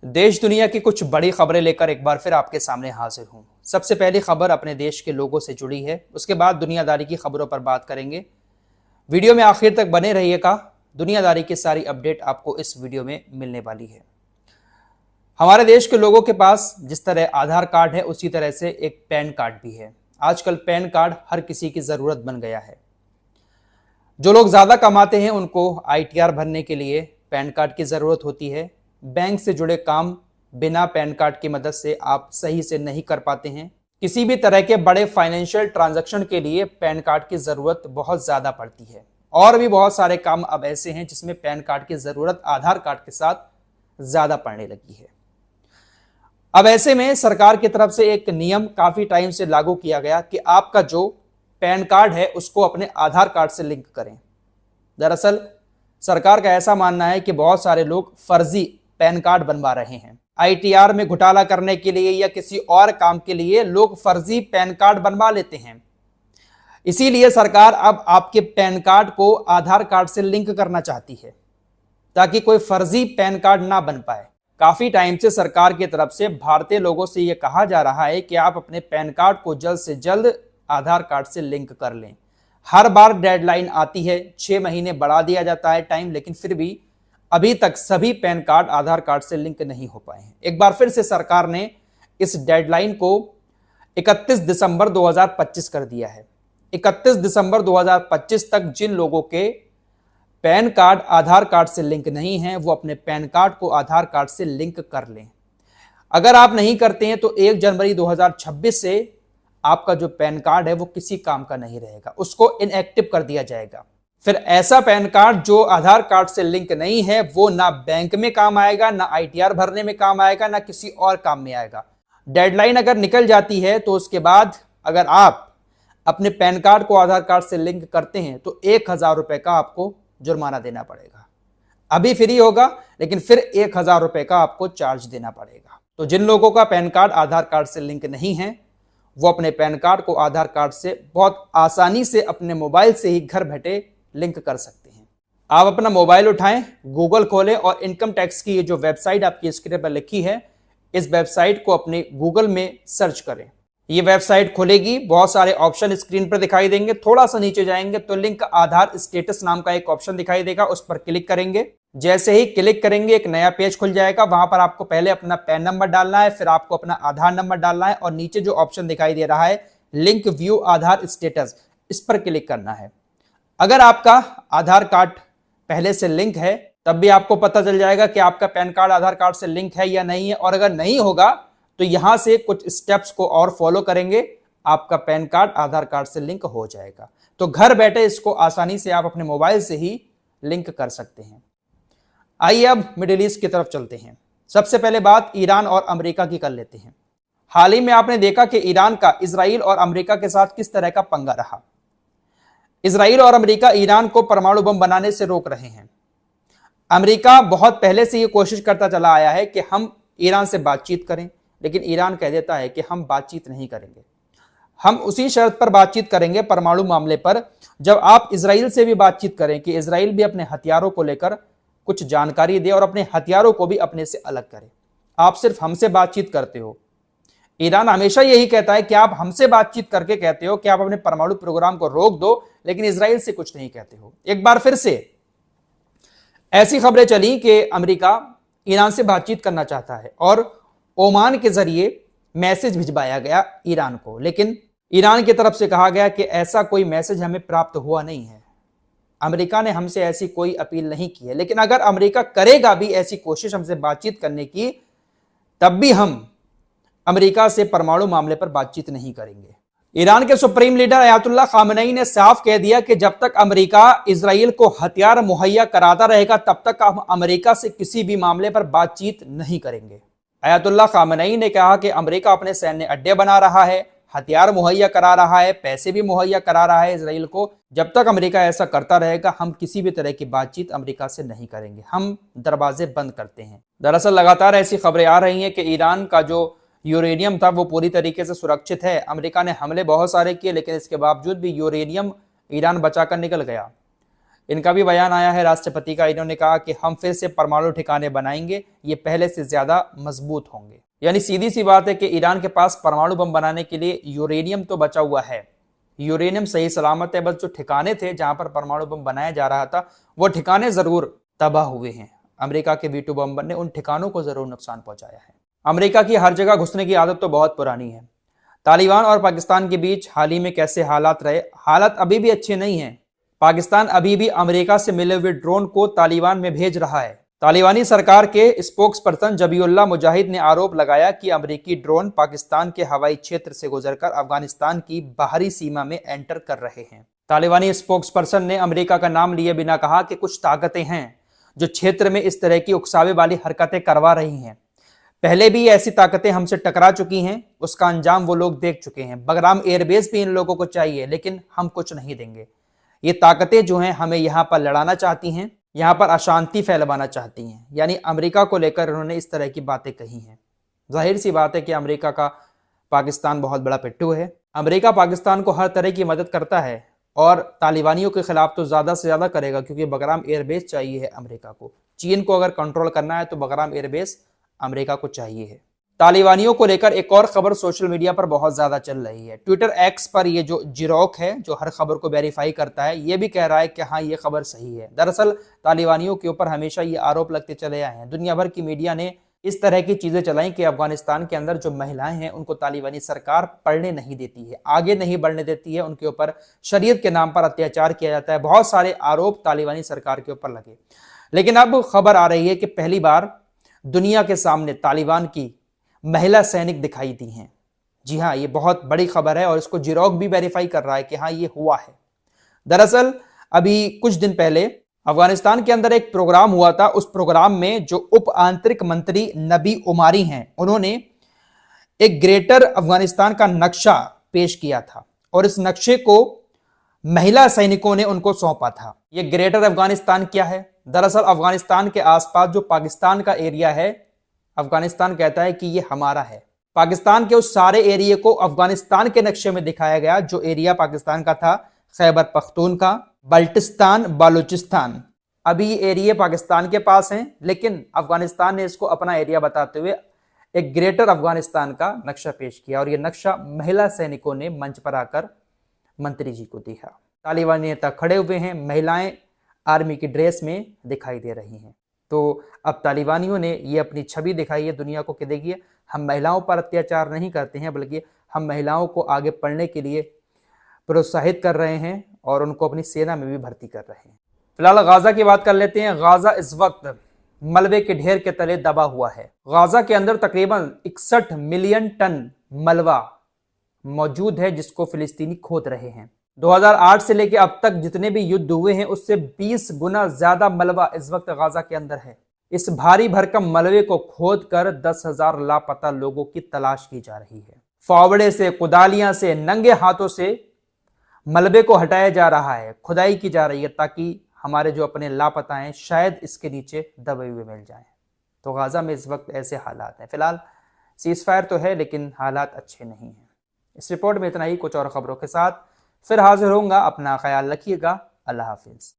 देश दुनिया की कुछ बड़ी खबरें लेकर एक बार फिर आपके सामने हाजिर हूं। सबसे पहली खबर अपने देश के लोगों से जुड़ी है, उसके बाद दुनियादारी की खबरों पर बात करेंगे। वीडियो में आखिर तक बने रहिएगा। दुनियादारी की सारी अपडेट आपको इस वीडियो में मिलने वाली है। हमारे देश के लोगों के पास जिस तरह आधार कार्ड है, उसी तरह से एक पैन कार्ड भी है। आजकल पैन कार्ड हर किसी की जरूरत बन गया है। जो लोग ज्यादा कमाते हैं उनको ITR भरने के लिए पैन कार्ड की जरूरत होती है। बैंक से जुड़े काम बिना पैन कार्ड की मदद से आप सही से नहीं कर पाते हैं। किसी भी तरह के बड़े फाइनेंशियल ट्रांजैक्शन के लिए पैन कार्ड की जरूरत बहुत ज्यादा पड़ती है। और भी बहुत सारे काम अब ऐसे हैं जिसमें पैन कार्ड की जरूरत आधार कार्ड के साथ ज्यादा पड़ने लगी है। अब ऐसे में सरकार की तरफ से एक नियम काफी टाइम से लागू किया गया कि आपका जो पैन कार्ड है उसको अपने आधार कार्ड से लिंक करें। दरअसल सरकार का ऐसा मानना है कि बहुत सारे लोग फर्जी पैन कार्ड बनवा रहे हैं। ITR में घोटाला करने के लिए या किसी और काम के लिए लोग फर्जी पैन कार्ड बनवा लेते हैं। इसीलिए सरकार अब आपके पैन कार्ड को आधार कार्ड से लिंक करना चाहती है ताकि कोई फर्जी पैन कार्ड ना बन पाए। काफी टाइम से सरकार की तरफ से भारतीय लोगों से यह कहा जा रहा है कि आप अपने पैन कार्ड को जल्द से जल्द आधार कार्ड से लिंक कर लें। हर बार डेडलाइन आती है, 6 महीने बढ़ा दिया जाता है टाइम, लेकिन फिर भी अभी तक सभी पैन कार्ड आधार कार्ड से लिंक नहीं हो पाए हैं। एक बार फिर से सरकार ने इस डेडलाइन को 31 दिसंबर 2025 कर दिया है। 31 दिसंबर 2025 तक जिन लोगों के पैन कार्ड आधार कार्ड से लिंक नहीं है वो अपने पैन कार्ड को आधार कार्ड से लिंक कर लें। अगर आप नहीं करते हैं तो 1 जनवरी 2026 से आपका जो पैन कार्ड है वो किसी काम का नहीं रहेगा, उसको इनएक्टिव कर दिया जाएगा। फिर ऐसा पैन कार्ड जो आधार कार्ड से लिंक नहीं है वो ना बैंक में काम आएगा, ना ITR भरने में काम आएगा, ना किसी और काम में आएगा। डेडलाइन अगर निकल जाती है तो उसके बाद अगर आप अपने पैन कार्ड को आधार कार्ड से लिंक करते हैं तो 1000 रुपए का आपको जुर्माना देना पड़ेगा। अभी फ्री होगा, लेकिन फिर 1000 रुपए का आपको चार्ज देना पड़ेगा। तो जिन लोगों का पैन कार्ड आधार कार्ड से लिंक नहीं है वो अपने पैन कार्ड को आधार कार्ड से बहुत आसानी से अपने मोबाइल से ही घर बैठे लिंक कर सकते हैं। आप अपना मोबाइल उठाएं, गूगल खोलें और इनकम टैक्स की ये जो वेबसाइट आपकी स्क्रीन पर लिखी है, इस वेबसाइट को अपने गूगल में सर्च करें। ये वेबसाइट खुलेगी, बहुत सारे ऑप्शन स्क्रीन पर दिखाई देंगे। थोड़ा सा नीचे जाएंगे तो लिंक आधार स्टेटस नाम का एक ऑप्शन दिखाई देगा, उस पर क्लिक करेंगे। जैसे ही क्लिक करेंगे एक नया पेज खुल जाएगा। वहां पर आपको पहले अपना पैन नंबर डालना है, फिर आपको अपना आधार नंबर डालना है और नीचे जो ऑप्शन दिखाई दे रहा है लिंक व्यू आधार स्टेटस, इस पर क्लिक करना है। अगर आपका आधार कार्ड पहले से लिंक है तब भी आपको पता चल जाएगा कि आपका पैन कार्ड आधार कार्ड से लिंक है या नहीं है, और अगर नहीं होगा तो यहां से कुछ स्टेप्स को और फॉलो करेंगे, आपका पैन कार्ड आधार कार्ड से लिंक हो जाएगा। तो घर बैठे इसको आसानी से आप अपने मोबाइल से ही लिंक कर सकते हैं। आइए अब मिडिल ईस्ट की तरफ चलते हैं। सबसे पहले बात ईरान और अमेरिका की कर लेते हैं। हाल ही में आपने देखा कि ईरान का इजराइल और अमेरिका के साथ किस तरह का पंगा रहा। इजराइल और अमेरिका ईरान को परमाणु बम बनाने से रोक रहे हैं। अमेरिका बहुत पहले से ये कोशिश करता चला आया है कि हम ईरान से बातचीत करें, लेकिन ईरान कह देता है कि हम बातचीत नहीं करेंगे। हम उसी शर्त पर बातचीत करेंगे परमाणु मामले पर जब आप इजराइल से भी बातचीत करें कि इजराइल भी अपने हथियारों को लेकर कुछ जानकारी दे और अपने हथियारों को भी अपने से अलग करे। आप सिर्फ हमसे बातचीत करते हो। ईरान हमेशा यही कहता है कि आप हमसे बातचीत करके कहते हो कि आप अपने परमाणु प्रोग्राम को रोक दो, लेकिन इजराइल से कुछ नहीं कहते हो। एक बार फिर से ऐसी खबरें चली कि अमेरिका ईरान से बातचीत करना चाहता है और ओमान के जरिए मैसेज भिजवाया गया ईरान को, लेकिन ईरान की तरफ से कहा गया कि ऐसा कोई मैसेज हमें प्राप्त हुआ नहीं है। अमेरिका ने हमसे ऐसी कोई अपील नहीं की है, लेकिन अगर अमेरिका करेगा भी ऐसी कोशिश हमसे बातचीत करने की, तब भी हम अमेरिका से परमाणु मामले पर बातचीत नहीं करेंगे। ईरान के सुप्रीम लीडर अयातुल्लाह खामेनी ने साफ कह दिया कि जब तक अमेरिका इजराइल को हथियार मुहैया कराता रहेगा तब तक हम अमेरिका से किसी भी मामले पर बातचीत नहीं करेंगे। अयातुल्लाह खामेनी ने कहा कि अमेरिका अपने सैन्य अड्डे बना रहा है, हथियार मुहैया करा रहा है, पैसे भी मुहैया करा रहा है इजराइल को। जब तक अमेरिका ऐसा करता रहेगा हम किसी भी तरह की बातचीत अमेरिका से नहीं करेंगे, हम दरवाजे बंद करते हैं। दरअसल लगातार ऐसी खबरें आ रही हैं कि ईरान का जो यूरेनियम था वो पूरी तरीके से सुरक्षित है। अमेरिका ने हमले बहुत सारे किए, लेकिन इसके बावजूद भी यूरेनियम ईरान बचाकर निकल गया। इनका भी बयान आया है राष्ट्रपति का। इन्होंने कहा कि हम फिर से परमाणु ठिकाने बनाएंगे, ये पहले से ज्यादा मजबूत होंगे। यानी सीधी सी बात है कि ईरान के पास परमाणु बम बनाने के लिए यूरेनियम तो बचा हुआ है, यूरेनियम सही सलामत है, बस जो ठिकाने थे जहां पर परमाणु बम बनाया जा रहा था वो ठिकाने जरूर तबाह हुए हैं। अमेरिका के V2 बम ने उन ठिकानों को जरूर नुकसान पहुंचाया है। अमेरिका की हर जगह घुसने की आदत तो बहुत पुरानी है। तालिबान और पाकिस्तान के बीच हाल ही में कैसे हालात रहे, हालात अभी भी अच्छे नहीं हैं। पाकिस्तान अभी भी अमेरिका से मिले हुए ड्रोन को तालिबान में भेज रहा है। तालिबानी सरकार के स्पोक्स पर्सन जबीउल्लाह मुजाहिद ने आरोप लगाया कि अमेरिकी ड्रोन पाकिस्तान के हवाई क्षेत्र से गुजरकर अफगानिस्तान की बाहरी सीमा में एंटर कर रहे हैं। तालिबानी स्पोक्स पर्सन ने अमेरिका का नाम लिए बिना कहा कि कुछ ताकतें हैं जो क्षेत्र में इस तरह की उकसावे वाली हरकतें करवा रही हैं। पहले भी ऐसी ताकतें हमसे टकरा चुकी हैं, उसका अंजाम वो लोग देख चुके हैं। बगराम एयरबेस भी इन लोगों को चाहिए, लेकिन हम कुछ नहीं देंगे। ये ताकतें जो हैं हमें यहां पर लड़ाना चाहती हैं, यहां पर अशांति फैलवाना चाहती हैं। यानी अमेरिका को लेकर उन्होंने इस तरह की बातें कही हैं। जाहिर सी बात है कि अमेरिका का पाकिस्तान बहुत बड़ा पिट्ठू है। अमेरिका पाकिस्तान को हर तरह की मदद करता है और तालिबानियों के खिलाफ तो ज्यादा से ज्यादा करेगा, क्योंकि बगराम एयरबेस चाहिए है अमेरिका को। चीन को अगर कंट्रोल करना है तो बगराम एयरबेस अमेरिका को चाहिए है। तालिबानियों को लेकर एक और खबर सोशल मीडिया पर बहुत ज्यादा चल रही है। ट्विटर एक्स पर ये जो जिरोक है, जो हर खबर को वेरीफाई करता है, ये भी कह रहा है कि हाँ ये खबर सही है। दरअसल तालिबानियों के ऊपर हमेशा ये आरोप लगते चले आए हैं। दुनिया भर की मीडिया ने इस तरह की चीजें चलाई कि अफगानिस्तान के अंदर जो महिलाएं हैं उनको तालिबानी सरकार पढ़ने नहीं देती है, आगे नहीं बढ़ने देती है, उनके ऊपर शरीयत के नाम पर अत्याचार किया जाता है। बहुत सारे आरोप तालिबानी सरकार के ऊपर लगे। लेकिन अब खबर आ रही है कि पहली बार दुनिया के सामने तालिबान की महिला सैनिक दिखाई दी हैं। जी हाँ, ये बहुत बड़ी खबर है और इसको जिरोक भी वेरीफाई कर रहा है कि हाँ ये हुआ है। दरअसल अभी कुछ दिन पहले अफगानिस्तान के अंदर एक प्रोग्राम हुआ था। उस प्रोग्राम में जो उप आंतरिक मंत्री नबी उमारी हैं, उन्होंने एक ग्रेटर अफगानिस्तान का नक्शा पेश किया था और इस नक्शे को महिला सैनिकों ने उनको सौंपा था। ये ग्रेटर अफगानिस्तान क्या है? दरअसल अफगानिस्तान के आसपास जो पाकिस्तान का एरिया है, अफगानिस्तान कहता है कि ये हमारा है। पाकिस्तान के उस सारे एरिया को अफगानिस्तान के नक्शे में दिखाया गया। जो एरिया पाकिस्तान का था, खैबर पख्तूनख्वा, बल्टिस्तान, बालूचिस्तान, अभी ये एरिया पाकिस्तान के पास हैं, लेकिन अफगानिस्तान ने इसको अपना एरिया बताते हुए एक ग्रेटर अफगानिस्तान का नक्शा पेश किया और ये नक्शा महिला सैनिकों ने मंच पर आकर मंत्री जी को दिया। तालिबानी नेता खड़े हुए हैं, महिलाएं आर्मी की ड्रेस में दिखाई दे रही हैं। तो अब तालिबानियों ने ये अपनी छवि दिखाई है दुनिया को कि देखिए हम महिलाओं पर अत्याचार नहीं करते हैं, बल्कि हम महिलाओं को आगे पढ़ने के लिए प्रोत्साहित कर रहे हैं और उनको अपनी सेना में भी भर्ती कर रहे हैं। फिलहाल गाजा की बात कर लेते हैं। गाजा इस वक्त मलबे के ढेर के तले दबा हुआ है। गाजा के अंदर तकरीबन 61 मिलियन टन मलबा मौजूद है जिसको फिलिस्तीनी खोद रहे हैं। 2008 से लेकर अब तक जितने भी युद्ध हुए हैं उससे 20 गुना ज्यादा मलबा इस वक्त गाजा के अंदर है। इस भारी भरकम मलबे को खोदकर 10,000 लापता लोगों की तलाश की जा रही है। फावड़े से, कुदालियां से, नंगे हाथों से मलबे को हटाया जा रहा है, खुदाई की जा रही है ताकि हमारे जो अपने लापता हैं शायद इसके नीचे दबे हुए मिल जाएं। तो गाजा में इस वक्त ऐसे हालात हैं। फिलहाल सीजफायर तो है लेकिन हालात अच्छे नहीं हैं। इस रिपोर्ट में इतना ही। कुछ और खबरों के साथ फिर हाजिर होऊंगा। अपना ख्याल रखिएगा। अल्लाह हाफिज।